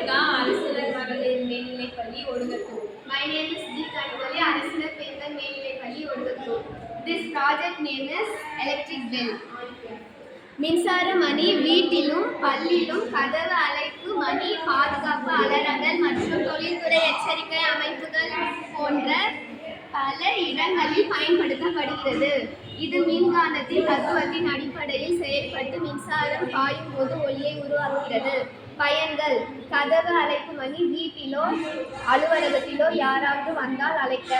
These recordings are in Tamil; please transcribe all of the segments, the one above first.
Monica, அரசினர் மகளிர் மேல்நிலைப்பள்ளி ஒடுங்கத்தூர். My name is D. Kanivali, அரசினர் பெண்கள் மேல்நிலைப்பள்ளி ஒடுங்கத்தூர். This project name is electric bell. மின்சார மணி வீட்டிலும் பள்ளியிலும் கதவு அழைப்பு மணி பாதுகாப்பு அலாரங்கள் மற்றும் தொழில்துறை எச்சரிக்கை அமைப்புகள் போன்ற பல இடங்களில் பயன்படுத்தப்படுகிறது. இது மின்காந்தத்தின் தத்துவத்தின் அடிப்படையில் செயல்பட்டு மின்சாரம் பாயும் போது ஒளியை உருவாக்குகிறது. பயன்கள்: கதவு அழைப்பு மணி வீட்டிலோ அலுவலகத்திலோ யாராவது வந்தால் அழைக்க.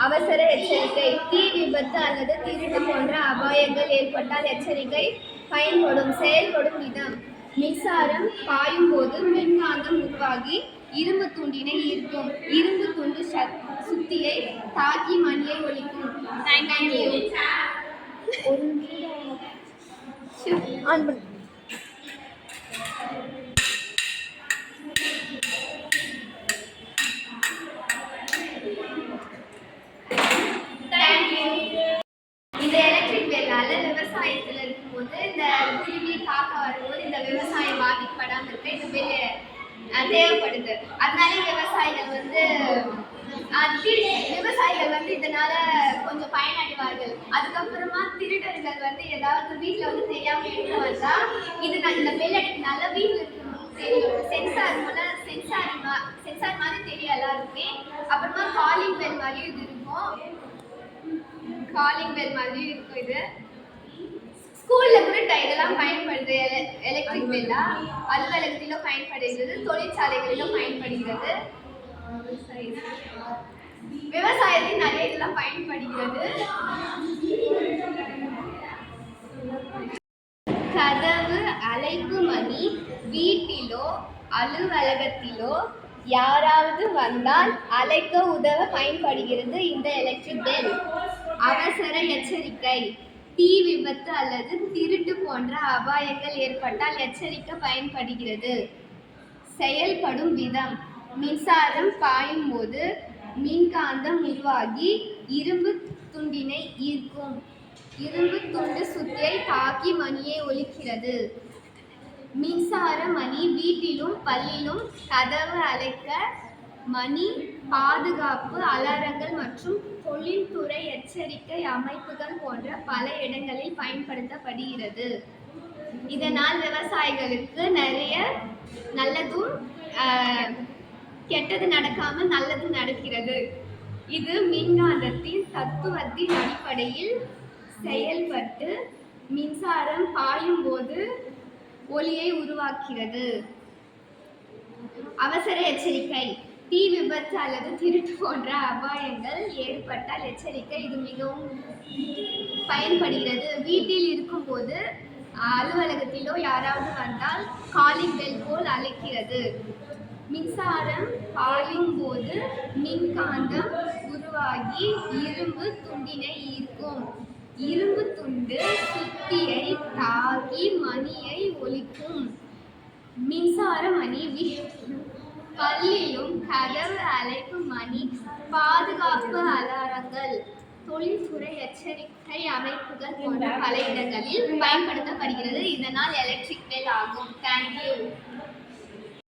அவசர எச்சரிக்கை: தீ விபத்து அல்லது திருட்டு போன்ற அபாயங்கள் ஏற்பட்டால் எச்சரிக்கை பயன்படும். செயல்படும் விதம்: மின்சாரம் பாயும் போது மின்காந்தம் உருவாகி இரும்பு துண்டினை ஈர்க்கும். இரும்பு துண்டு சுத்தியை தாக்கி மணியை ஒலிக்கும். இந்த எலக்ட்ரிக் பெல்லால விவசாயத்துல இருக்கும்போது இந்த குருவி காக்க வரும்போது இந்த விவசாயம் பாதிக்கப்படாமல் இருக்க இந்த பெல் தேவைப்படுது. அதனால விவசாயிகள் இதனால கொஞ்சம் பயனடைவார்கள். அதுக்கப்புறமா திருடர்கள் ஏதாவது வீட்டுல தெரியாம எடுத்து வந்தா இந்த பெல் அடிக்கனால வீட்டுல இருக்கணும் தெரியும். சென்சார் மாதிரி தெரியும் எல்லாருக்குமே. அப்புறமா காலிங் பெல் மாதிரி இது இருக்கும். இது ஸ்கூல்ல கூட இதெல்லாம் பயன்படுது. எலக்ட்ரிக் பெல்லா அலுவலகத்திலும் பயன்படுகிறது, தொழிற்சாலைகளிலும் பயன்படுகிறது, விவசாயத்தில் நிறைய இதெல்லாம் பயன்படுகிறது. கதவு அழைப்பு மணி வீட்டிலோ அலுவலகத்திலோ யாராவது வந்தால் அழைக்க உதவ பயன்படுகிறது இந்த எலக்ட்ரிக் பெல். அவசர எச்சரிக்கை: தீ விபத்து அல்லது திருட்டு போன்ற அபாயங்கள் ஏற்பட்டால் எச்சரிக்கை பயன்படுகிறது. செயல்படும் விதம்: மின்சாரம் பாயும் போது மின்காந்தம் உருவாகி இரும்பு துண்டினை ஈர்க்கும். இரும்பு துண்டு சுத்தியை தாக்கி மணியை ஒலிக்கிறது. மின்சார மணி வீட்டிலும் பள்ளியிலும் கதவு அழைக்க மணி பாதுகாப்பு அலாரங்கள் மற்றும் தொழில்துறை எச்சரிக்கை அமைப்புகள் போன்ற பல இடங்களில் பயன்படுத்தப்படுகிறது. இதனால் விவசாயிகளுக்கு நிறைய நல்லதும் கெட்டது நடக்காமல் நல்லது நடக்கிறது. இது மின்காந்தத்தின் தத்துவத்தின் அடிப்படையில் செயல்பட்டு மின்சாரம் பாயும் போது ஒளியை உருவாக்குகிறது. அவசர எச்சரிக்கை: தீ விபத்து அல்லது திருட்டு போன்ற அபாயங்கள் ஏற்பட்டால் எச்சரிக்கை இது மிகவும் பயன்படுகிறது. வீட்டில் இருக்கும்போது அலுவலகத்திலோ யாராவது வந்தால் காலிங் பெல் போல் அழைக்கிறது. மின்சாரம் பாயும் போது மின்காந்தம் உருவாகி இரும்பு துண்டினை ஈர்க்கும். இரும்பு துண்டு சுத்தியை தாக்கி மணியை ஒலிக்கும். மின்சார மணி வீட்டிலும் பள்ளியிலும் கதவு அழைப்பு மணி பாதுகாப்பு அலாரங்கள் தொழில்துறை எச்சரிக்கை அமைப்புகள் போன்ற பல இடங்களில் பயன்படுத்தப்படுகிறது. இதனால் எலக்ட்ரிக் பெல் ஆகும். தேங்க்யூ.